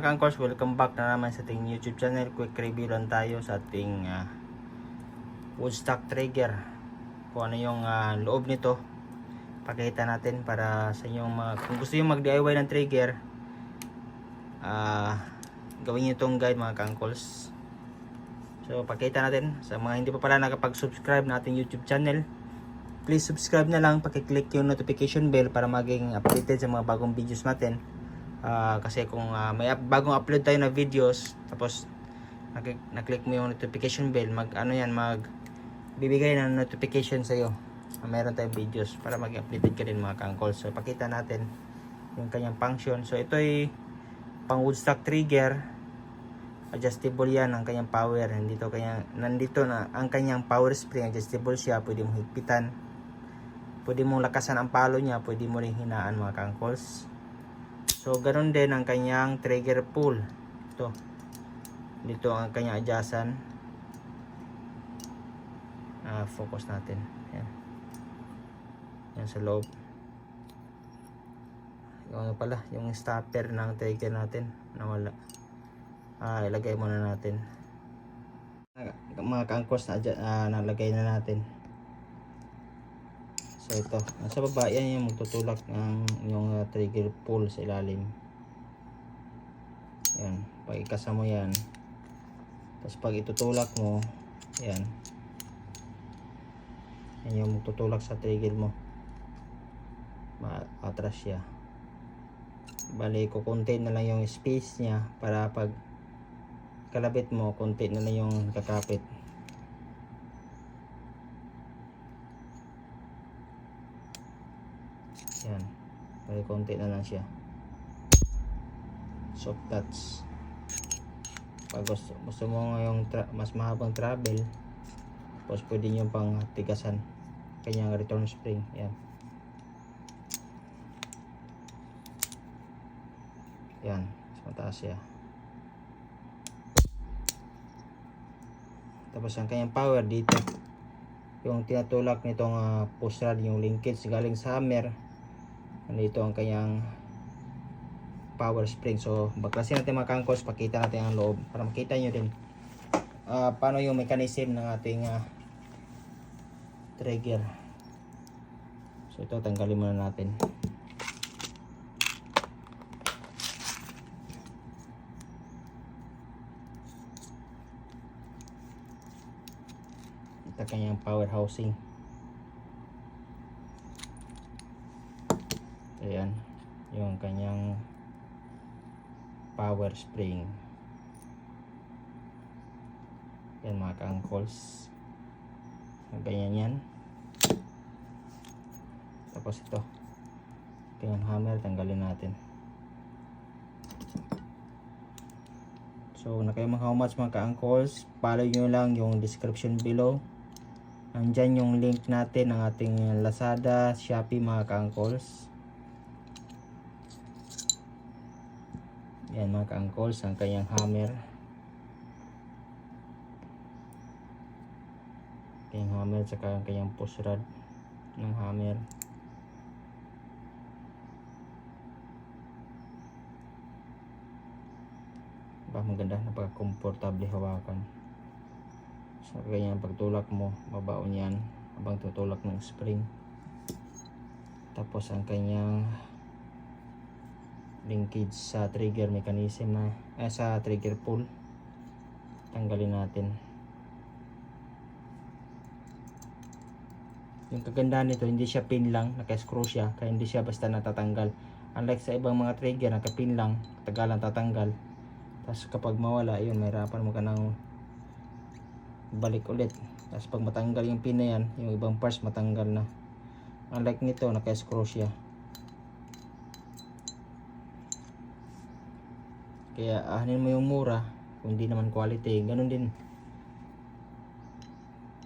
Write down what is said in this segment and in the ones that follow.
mga ka-anchors, welcome back na naman sa ating YouTube channel. Quick review lang tayo sa ating Woodstock trigger. Kung ano yung loob nito, pakita natin para sa inyong kung gusto nyo mag-DIY ng trigger, gawin nyo itong guide mga ka-anchors. So pakita natin sa mga hindi pa pala nakapag-subscribe na ating YouTube channel, please subscribe na lang, pakiclick yung notification bell para maging updated sa mga bagong videos natin. Kasi kung may bagong upload tayo na videos, tapos naklik mo yung notification bell, bibigay ng notification sa iyo na mayroon tayong videos para maging updated ka din mga ka-anchors. So pakita natin yung kanyang function. So ito ay pang Woodstock trigger, adjustable yan ang kanyang power. Nandito na ang kanyang power spring, adjustable siya, pwede mong higpitan, pwede mong lakasan ang palo niya, pwede mo rin hinaan mga ka-anchors. So ganoon din ang kanyang trigger pull. Dito ang kanyang adjustan. Focus natin. Yan. Yan sa loob. Yung pala, yung stopper ng trigger natin nawala. Ilagay muna natin. Mga ka-anchors nalagay na natin. So ito, nasa baba yan yung magtutulak ng yung trigger pull sa ilalim. Yan, pag ikasa mo yan, tapos pag itutulak mo, yan yung magtutulak sa trigger mo, atras siya. Bali, kukunti na lang yung space niya para pag kalabit mo, kunti na lang yung kakapit. Yan, bali konti na lang siya. Soft touch. Pag gusto mo yung mas mahabang travel, tapos pwede nyo pang tigasan kanyang return spring. Yan. Yan, mas mataas siya. Tapos ang kanyang power dito, yung tinatulak nitong push rod, yung linkage galing sa hammer. Nandito ang kanyang power spring. So baklasin natin mga ka-anchors, pakita natin ang loob para makita nyo din paano yung mechanism ng ating trigger. So ito, tanggalin muna natin. Ito kanyang power housing. Ayan, yung kanyang power spring. Yan mga ka-anchors, ganyan yan. Tapos ito, kanyang hammer, tanggalin natin. So na kayo how much mga ka-anchors, follow nyo lang yung description below. Nandyan yung link natin ng ating Lazada, Shopee mga ka-anchors. Yan mga ka-anchors, ang kanyang hammer. Kanyang hammer, saka ang kanyang push rod ng hammer. Maganda, napaka-komportable hawakan. So ganyan, pagtulak mo, babaon yan habang tutulak ng spring. Tapos ang kanyang linkage sa trigger mechanism sa trigger pull, tanggalin natin. Yung kagandahan nito, hindi siya pin lang, naka-screw siya, kaya hindi siya basta natatanggal. Unlike sa ibang mga trigger, naka-pin lang, tagalan tatanggal. Tapos kapag mawala, yun, mahirapan mo ka nang balik ulit. Tapos pag matanggal yung pin na yan, yung ibang parts matanggal na. Unlike nito, naka-screw siya. Kaya ahanin mo yung mura kung hindi naman quality. Ganun din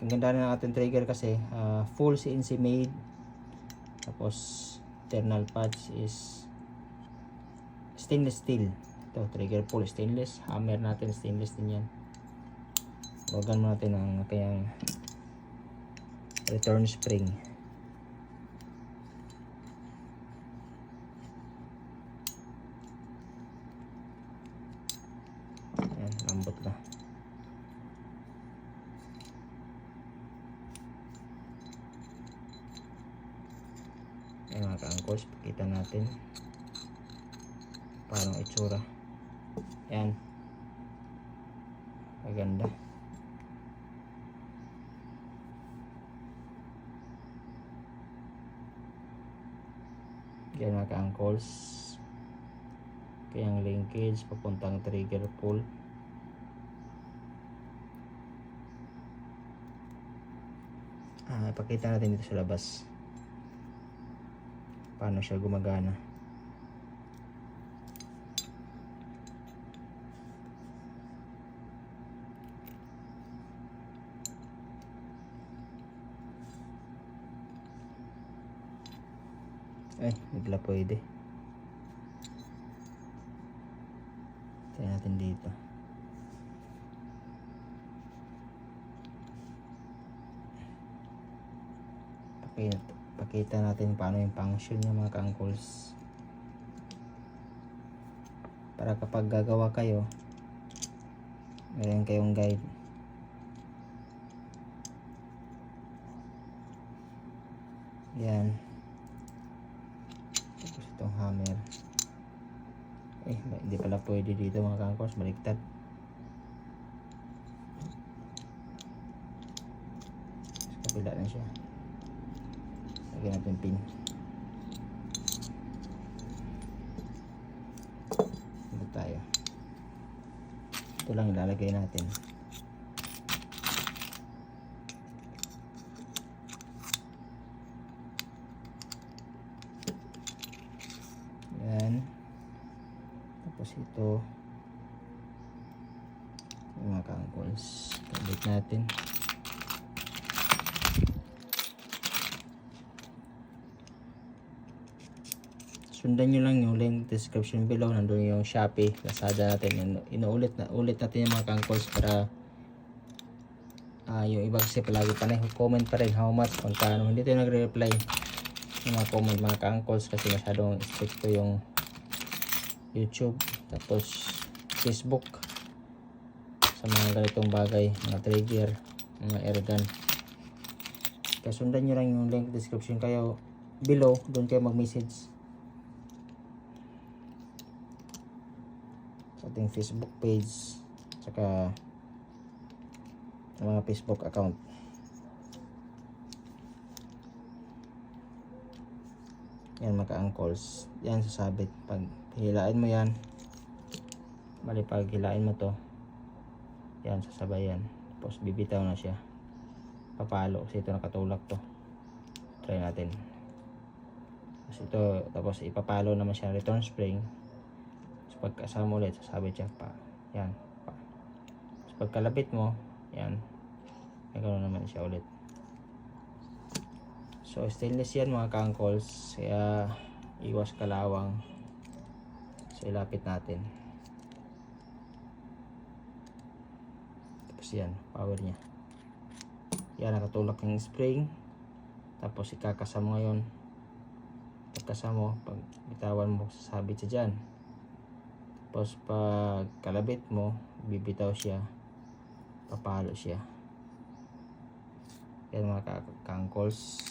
ang ganda ng ating trigger kasi full CNC made. Tapos internal pads is stainless steel. Ito, trigger pull stainless. Hammer natin stainless din yan. Huwagan mo natin ang kayang return spring. malambot na. Ayan mga ka-angkors, pakita natin paano itsura. Ayan, maganda. Ayan mga ka-angkors, kayang linkage papuntang trigger pull. Ipakita natin dito sa labas paano siya gumagana. Ay, bigla pwede. Tayo natin dito. Pakita natin paano yung function niya mga ka-angkors, para kapag gagawa kayo meron kayong guide. Yan, tapos itong hammer, hindi pala pwede dito mga ka-angkors, baliktad. Sa kabila na siya. Lagyan natin pin. Ito tayo. Ito lang ilalagay natin. Yan. Tapos ito. Yung mga ka-angkors. Kabit natin. Sundan nyo lang yung link description below. Nandun yung Shopee, Lazada natin. Ulit natin yung mga ka-angkors para yung iba kasi palagi pa na comment pa rin how much, magkano. Hindi tayo nagre-reply yung mga comment mga ka-angkors kasi masyadong stricto yung YouTube tapos Facebook sa mga ganitong bagay, mga trigger, mga airgun. Kaya sundan nyo lang yung link description kayo below, doon kayo mag-message sa ating Facebook page saka sa mga Facebook account. Yan mga ka-angkors, yan sasabit. Pag hilain mo yan, bali pag hilain mo to, yan sasabay yan, tapos bibitaw na siya, papalo kasi ito nakatulak to. Try natin. Tapos ipapalo naman siya return spring. Pagkasama ulit, sasabit siya pa. Yan. Pa. Tapos pagkalapit mo, yan. Ganoon naman siya ulit. So, stainless yan mga ka-angkors. Kaya, iwas kalawang. So, ilapit natin. Tapos yan, power niya. Yan, nakatulak yung spring. Tapos, ikakasama mo ngayon. Pagkasama mo, pag bitawan mo, sasabit siya dyan. Tapos pag kalabit mo, bibitaw siya, papalo siya. Yan mga ka-angkors.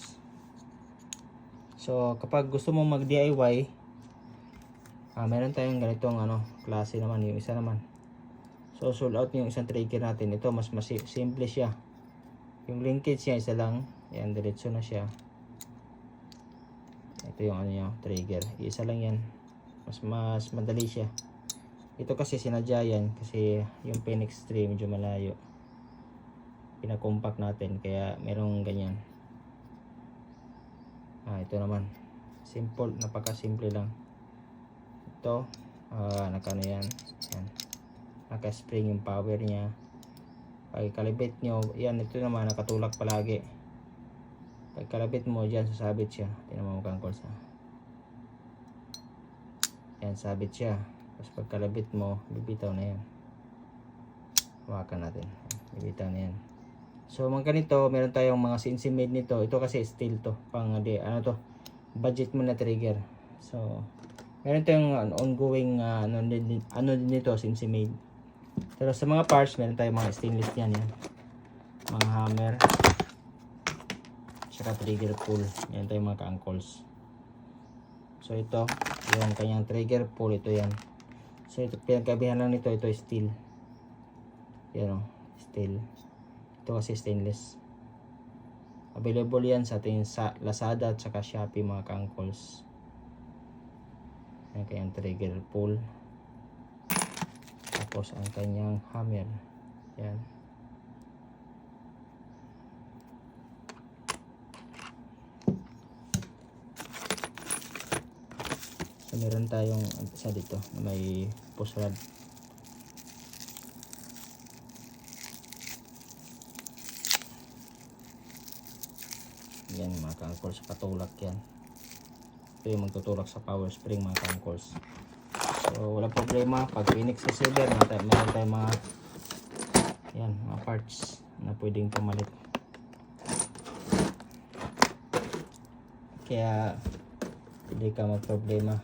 So kapag gusto mong mag DIY, meron tayong ganitong klase naman, yung isa naman. So sold out yung isang trigger natin. Ito mas simple siya. Yung linkage niya isa lang. Yan, diretso na siya. Ito yung trigger. Isa lang yan. Mas madali siya. Ito kasi sinadya yan kasi yung Phoenix 3 medyo malayo. Pinakompact natin kaya merong ganyan. Ito naman. Simple, napaka-simple lang. Ito, nakano yan. Yan. Naka-spring yung power niya. Pag kalibit nyo, yan, ito naman nakatulak palagi. Pag kalabit mo, dyan sasabit siya. Tingnan mo ka-angkors. Yan, sabit siya. Tapos pagkalabit mo, bibitaw na yan. Hawakan natin. Bibitaw na yan. So mga ganito, meron tayong mga CNC made nito. Ito kasi steel to. Budget mo na trigger. So meron tayong ongoing din nito, CNC made. Pero sa mga parts, meron tayong mga stainless yan. Mga hammer. Saka trigger pull. Yan tayong mga ka-angles. So ito, yung kanyang trigger pull, ito yan. So ito, pinagkabihan lang nito, ito steel. Yan o, steel. Ito kasi stainless. Available yan sa ating Lazada at saka Shopee mga ka-angles. Yan kanyang trigger pull. Tapos ang kanyang hammer. Yan. So, meron tayong isa dito na may push rod. Yan mga ka-angles, patulak yan. Ito yung magtutulak sa power spring mga ka-angles. So wala problema pag Phoenix receiver, meron tayong mga yan, mga parts na pwedeng pumalit. Kaya hindi ka magproblema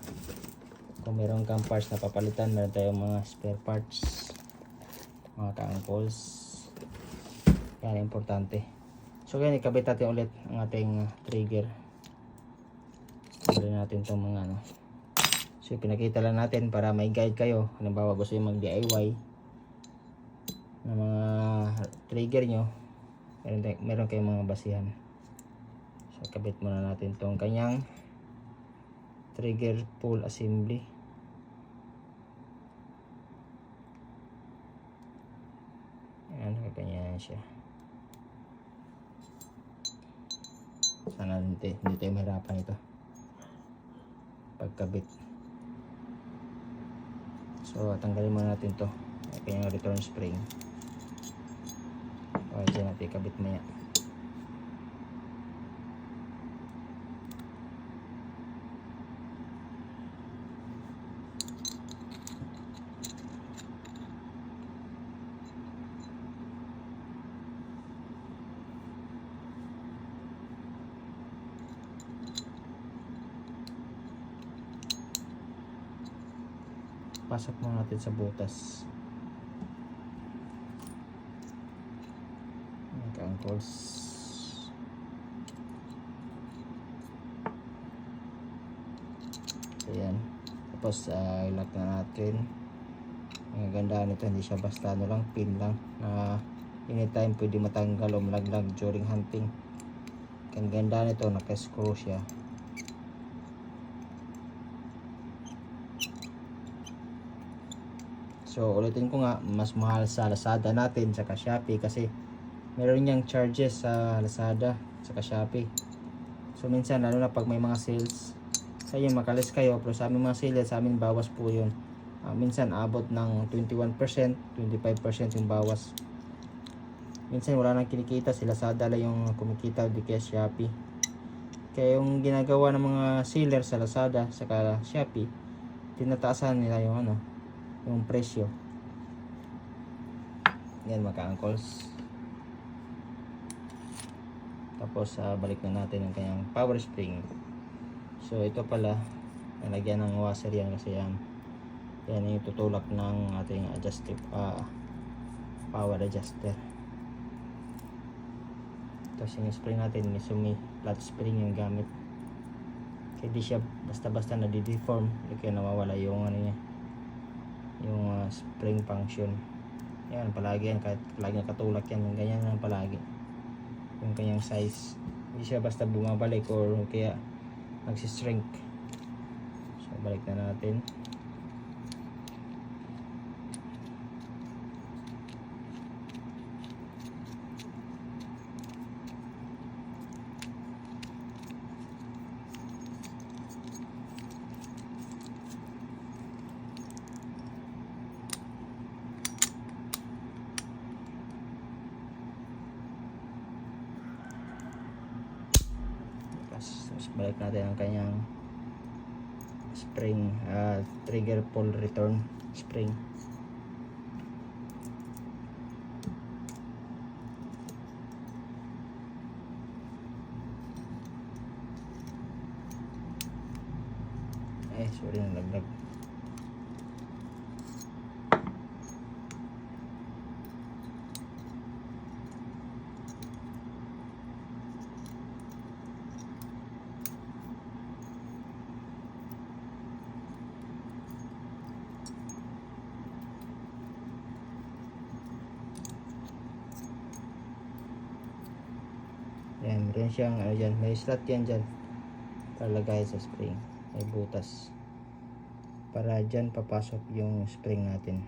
kung meron kang parts na papalitan. Meron tayong mga spare parts mga ka-angles. Yan importante. So ganyan, ikabit natin ulit ang ating trigger. Sabay natin itong mga ano. So pinakita lang natin para may guide kayo. Halimbawa gusto nyo mag DIY ng mga trigger nyo, meron kayong mga basihan. So kabit muna natin itong kanyang trigger pull assembly. Ayan, ganyan siya. Sana hindi tayo mahirapan ito pagkabit. So tanggalin muna natin to, kanyang return spring. Okay, dyan natin ikabit maya. Pasok muna natin sa butas. Ka-angles. Ayan. Tapos lock na natin. Ang ganda nito, hindi siya basta ano lang, pin lang na anytime pwede matanggal o malaglag during hunting. Ang ganda nito, naka-screw siya. So ulitin ko nga, mas mahal sa Lazada natin saka Shopee kasi meron niyang charges sa Lazada saka Shopee. So minsan lalo na pag may mga sales, sa inyo makalis kayo, pero sa aming mga sales, sa amin bawas po yun. Minsan abot ng 21%, 25% yung bawas. Minsan wala nang kinikita, si Lazada lang yung kumikita, di kaya Shopee. Kaya yung ginagawa ng mga seller sa Lazada saka Shopee, tinataasan nila yung yung presyo. Yan mga ka-angles. Tapos balik na natin ang kanyang power spring. So ito pala, nalagyan ng washer yan kasi yan yung tutulak ng ating adjustive power adjuster. Tapos yung spring natin, may flat spring yung gamit. Kaya di siya basta-basta nadideform, kaya nawawala yung niya, yung spring function. Yan palagi yan, kahit palagi nakatulak yan, ganyan lang palagi yung kanyang size. Hindi siya basta bumabalik or kaya nagsishrink. So balik na natin. Tapos balik natin ang kanyang spring, trigger pull return spring. Sorry, nalaglag. Meron siyang ano dyan, may slot yan dyan para lagay sa spring, may butas para dyan papasok yung spring natin.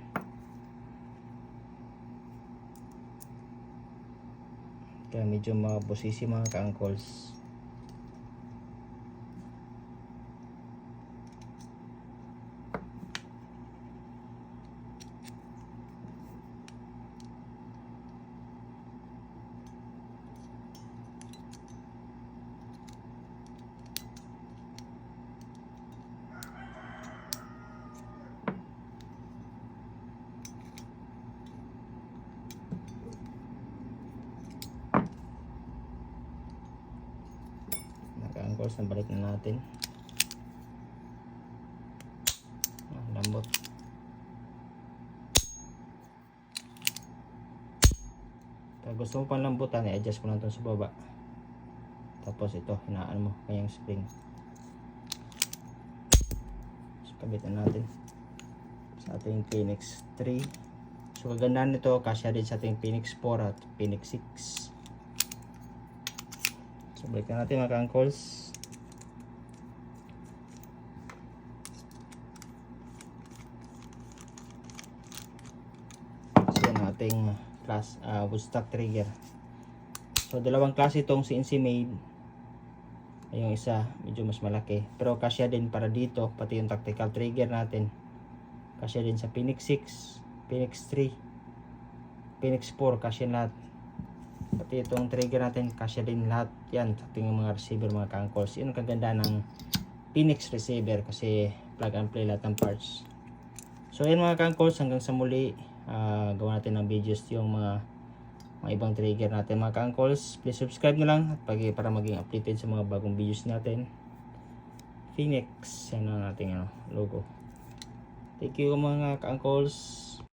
Kaya medyo mabusisi mga ka-angkles. Angkles, nabalik na natin. Lambot. Pag gusto mo pang lambutan, i-adjust mo lang ito sa baba. Tapos ito, hinaan mo kanyang spring. So, kabitan natin sa ating Phoenix 3. So kagandahan nito, kasya din sa ating Phoenix 4 at Phoenix 6. So balikan natin mga ka-angkles. So yan ang ating class, woodstock trigger. So dalawang klase itong CNC made. Yung isa medyo mas malaki, pero kasya din para dito, pati yung tactical trigger natin. Kasya din sa Phoenix 6, Phoenix 3, Phoenix 4, kasya lahat. Pati itong trigger natin, kasya din lahat yan sa ating mga receiver mga ka-angkles. Yun ang kaganda ng Phoenix receiver kasi plug and play lahat ng parts. So yan mga ka-angkles, hanggang sa muli, gawa natin ng videos yung mga ibang trigger natin mga ka-angkles. Please subscribe na lang at para maging updated sa mga bagong videos natin. Phoenix, yan ang ating logo. Thank you mga ka-angkles.